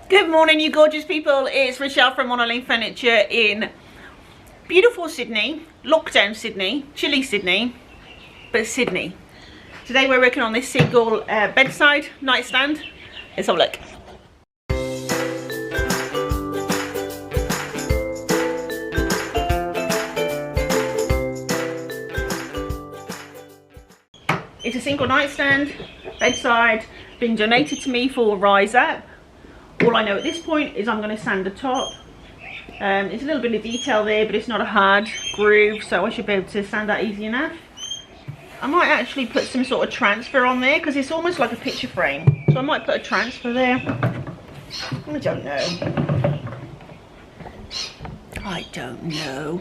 Good morning, you gorgeous people. It's Rachelle from Monolink Furniture in beautiful Sydney, lockdown Sydney, chilly Sydney, but Sydney. Today we're working on this single bedside nightstand. Let's have a look. It's a single nightstand, bedside, being donated to me for Rise Up. All I know at this point is I'm going to sand the top. There's a little bit of detail there, but it's not a hard groove, so I should be able to sand that easy enough. I might actually put some sort of transfer on there because it's almost like a picture frame. So I might put a transfer there. I don't know. I don't know.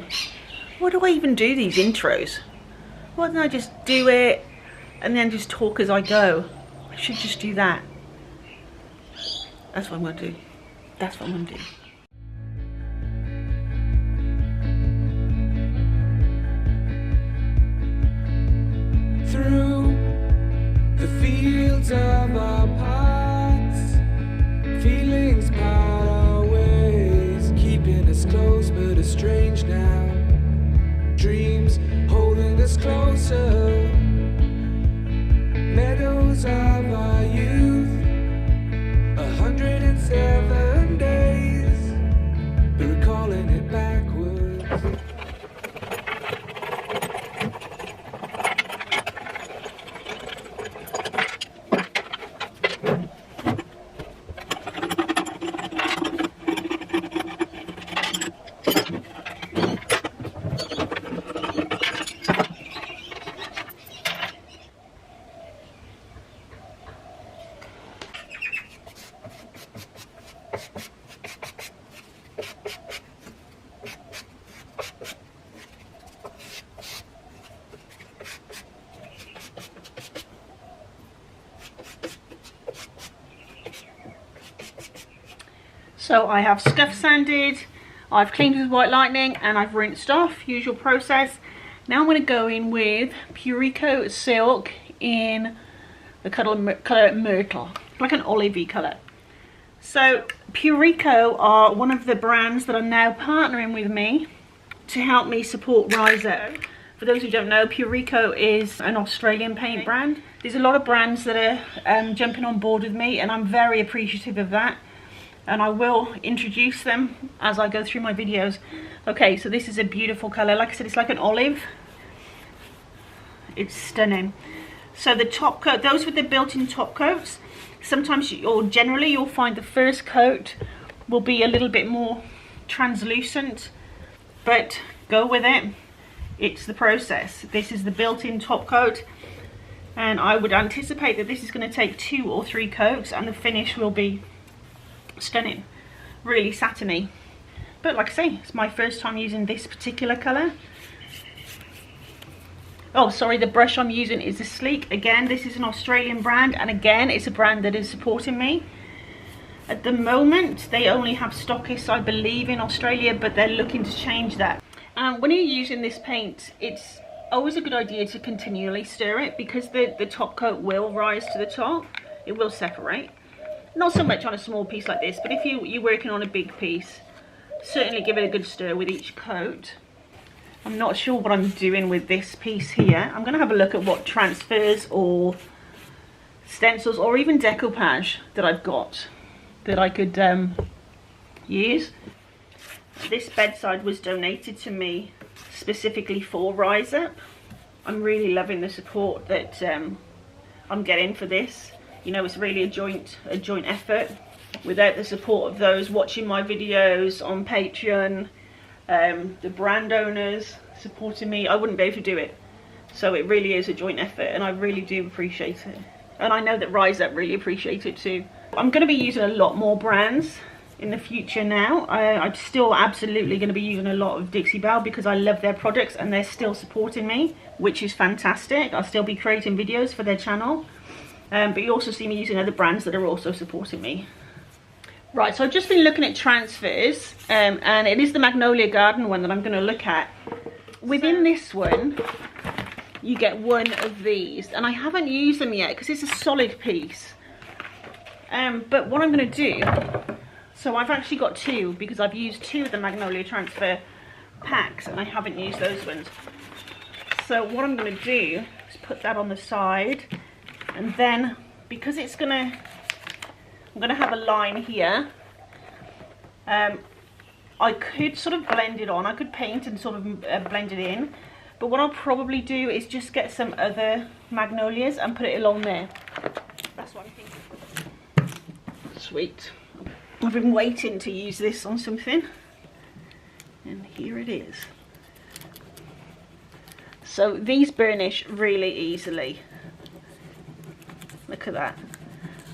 Why do I even do these intros? Why don't I just do it and then just talk as I go? I should just do that. That's what I'm going to do. That's what I'm going to do. Through the fields of our paths, feelings part our ways, keeping us close but estranged now. Dreams holding us closer, meadows of our youth, 107 days, but recalling it backwards. So I have scuff sanded, I've cleaned with white lightning, and I've rinsed off, usual process. Now I'm going to go in with Purico Silk in the colour Myrtle, like an olivey colour. So Purico are one of the brands that are now partnering with me to help me support Rise Up. For those who don't know, Purico is an Australian paint brand. There's a lot of brands that are jumping on board with me, and I'm very appreciative of that. And I will introduce them as I go through my videos. Okay, so this is a beautiful colour. Like I said, it's like an olive. It's stunning. So the top coat, those with the built-in top coats, sometimes or generally you'll find the first coat will be a little bit more translucent, but go with it. It's the process. This is the built-in top coat, and I would anticipate that this is going to take 2 or 3 coats and the finish will be stunning, really satiny. But like I say, it's my first time using this particular colour. Oh, sorry, the brush I'm using is the Sleek. Again, this is an Australian brand, and again, it's a brand that is supporting me. At the moment, they only have stockists, I believe, in Australia, but they're looking to change that. When you're using this paint, it's always a good idea to continually stir it, because the top coat will rise to the top. It will separate. Not so much on a small piece like this, but if you're working on a big piece, certainly give it a good stir with each coat. I'm not sure what I'm doing with this piece here. I'm going to have a look at what transfers or stencils or even decoupage that I've got that I could use. This bedside was donated to me specifically for Rise Up. I'm really loving the support that I'm getting for this. You know, it's really a joint effort. Without the support of those watching my videos on Patreon, the brand owners supporting me, I wouldn't be able to do it. So it really is a joint effort, and I really do appreciate it. And I know that Rise Up really appreciate it too. I'm going to be using a lot more brands in the future now. I'm still absolutely going to be using a lot of Dixie Belle because I love their products and they're still supporting me, which is fantastic. I'll still be creating videos for their channel. But you also see me using other brands that are also supporting me. Right, so I've just been looking at transfers, and it is the Magnolia Garden one that I'm going to look at. Within this one, you get one of these, and I haven't used them yet because it's a solid piece. But what I'm going to do, So I've actually got two because I've used two of the Magnolia Transfer packs and I haven't used those ones. So what I'm going to do is put that on the side, and then because I'm going to have a line here, I could sort of blend it on. I could paint and sort of blend it in, but what I'll probably do is just get some other magnolias and put it along there. That's what I'm thinking. Sweet. I've been waiting to use this on something, and here it is. So these burnish really easily. Look at that.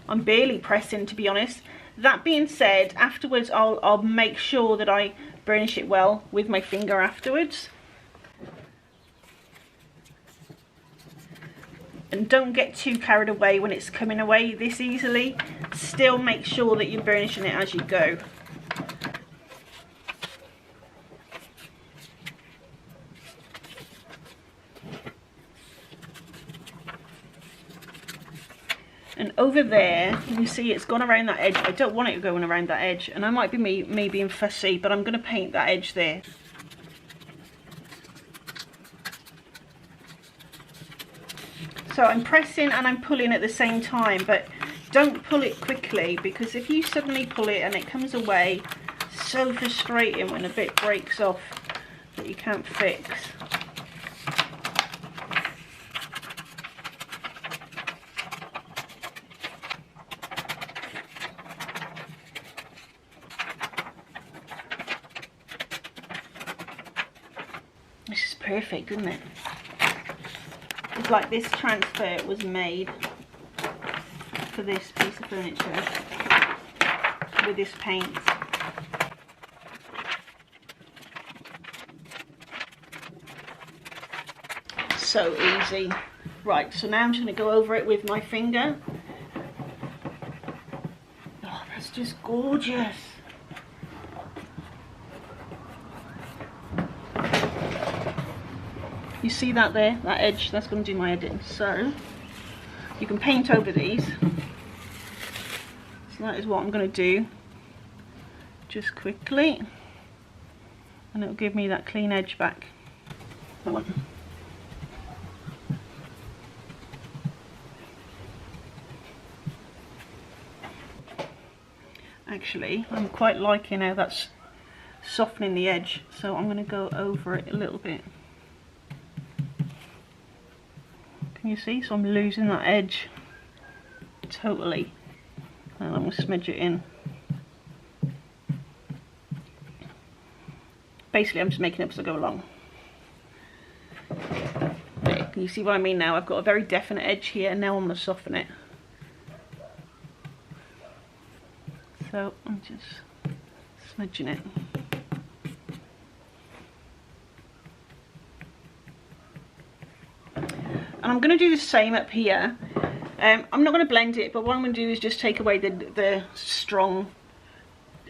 I'm barely pressing, to be honest. That being said, afterwards I'll make sure that I burnish it well with my finger afterwards. And don't get too carried away when it's coming away this easily. Still make sure that you're burnishing it as you go. And over there, you see it's gone around that edge. I don't want it going around that edge, and that might be me being fussy, but I'm going to paint that edge there. So I'm pressing and I'm pulling at the same time, but don't pull it quickly, because if you suddenly pull it and it comes away, it's so frustrating when a bit breaks off that you can't fix. This is perfect, isn't it? It's like this transfer was made for this piece of furniture with this paint. So easy. Right, so now I'm just going to go over it with my finger. Oh, that's just gorgeous. You see that there, that edge? That's going to do my editing. So you can paint over these. So that is what I'm going to do, just quickly, and it'll give me that clean edge back. That one. Actually, I'm quite liking how that's softening the edge, so I'm going to go over it a little bit. Can you see? So I'm losing that edge totally, and I'm going to smudge it in. Basically I'm just making it up as I go along. There, can you see what I mean now? I've got a very definite edge here, and now I'm going to soften it. So I'm just smudging it. And I'm going to do the same up here. I'm not going to blend it, but what I'm going to do is just take away the strong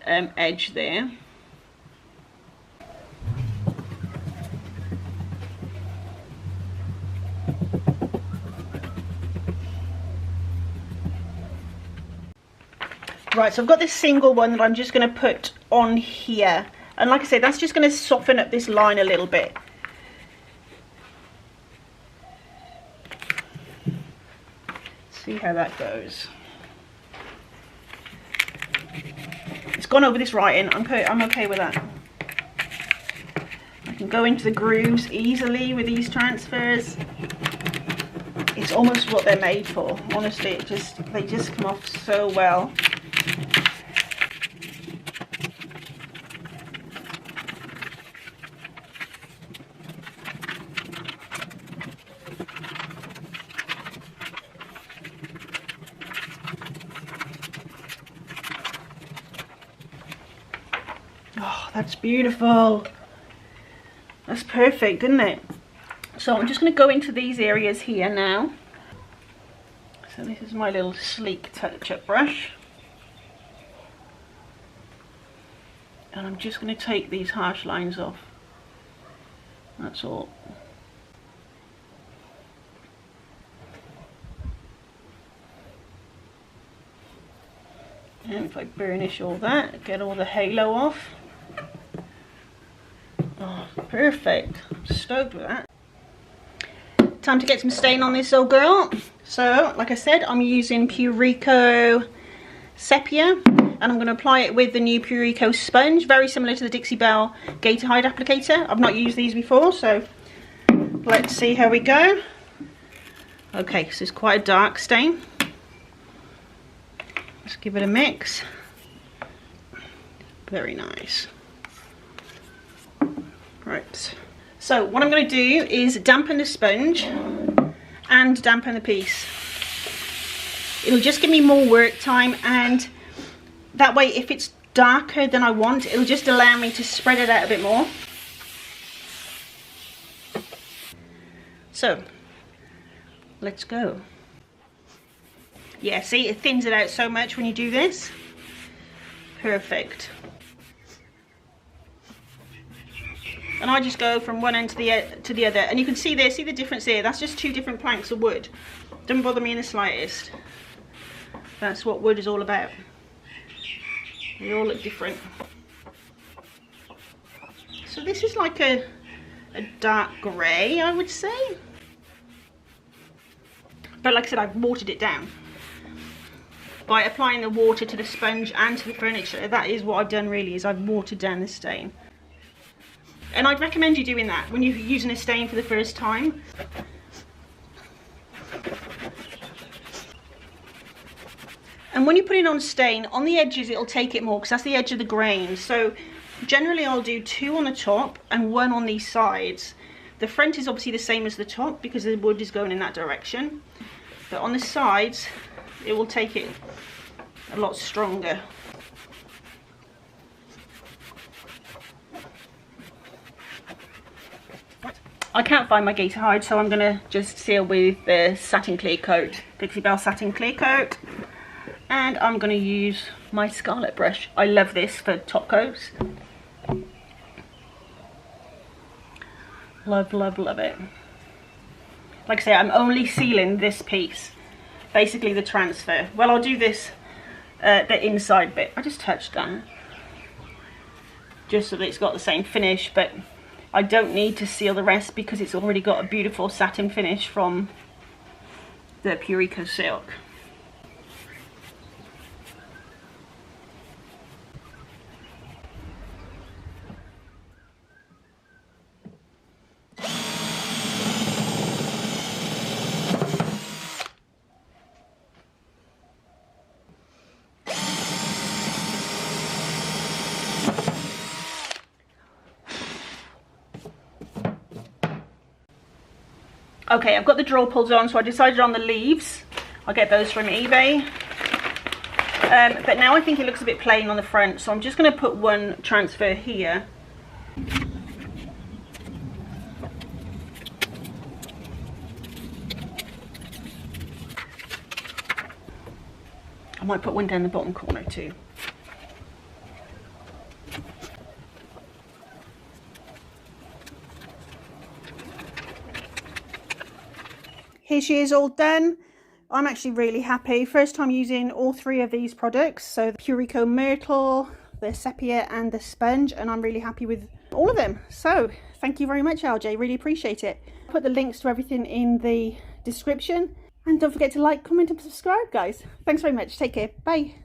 edge there. Right, so I've got this single one that I'm just going to put on here. And like I said, that's just going to soften up this line a little bit. See how that goes. It's gone over this writing. I'm okay with that. I can go into the grooves easily with these transfers. It's almost what they're made for. Honestly, they just come off so well. Oh, that's beautiful. That's perfect, isn't it? So I'm just going to go into these areas here now. So this is my little sleek touch-up brush. And I'm just going to take these harsh lines off. That's all. And if I burnish all that, get all the halo off. Oh, perfect. I'm stoked with that. Time to get some stain on this old girl. So, like I said, I'm using Purico Sepia, and I'm going to apply it with the new Purico sponge, very similar to the Dixie Belle Gator Hide applicator. I've not used these before, so let's see how we go. Okay, so it's quite a dark stain. Let's give it a mix. Very nice. Right, so what I'm going to do is dampen the sponge and dampen the piece. It'll just give me more work time, and that way if it's darker than I want, it'll just allow me to spread it out a bit more. So let's go. Yeah, see, it thins it out so much when you do this. Perfect. And I just go from one end to the other, and you can see there, see the difference here? That's just 2 different planks of wood. Doesn't bother me in the slightest. That's what wood is all about. They all look different. So this is like a dark grey, I would say. But like I said, I've watered it down. By applying the water to the sponge and to the furniture, that is what I've done really, is I've watered down the stain. And I'd recommend you doing that when you're using a stain for the first time. And when you put it on stain, on the edges it'll take it more, because that's the edge of the grain. So generally I'll do 2 on the top and 1 on these sides. The front is obviously the same as the top because the wood is going in that direction. But on the sides, it will take it a lot stronger. I can't find my Gator Hide, so I'm going to just seal with the satin clear coat, Dixie Belle satin clear coat. And I'm going to use my Scarlet brush. I love this for top coats. Love, love, love it. Like I say, I'm only sealing this piece, basically the transfer. Well, I'll do this, the inside bit. I just touched that, just so that it's got the same finish, but I don't need to seal the rest because it's already got a beautiful satin finish from the Purico silk. Okay, I've got the drill pulls on, so I decided on the leaves. I'll get those from eBay. But now I think it looks a bit plain on the front, so I'm just going to put 1 transfer here. I might put 1 down the bottom corner too. Here she is all done. I'm actually really happy. First time using all 3 of these products. So the Purico Myrtle, the Sepia and the sponge, and I'm really happy with all of them. So thank you very much, LJ, really appreciate it. I'll put the links to everything in the description, and don't forget to like, comment and subscribe, guys. Thanks very much. Take care. Bye.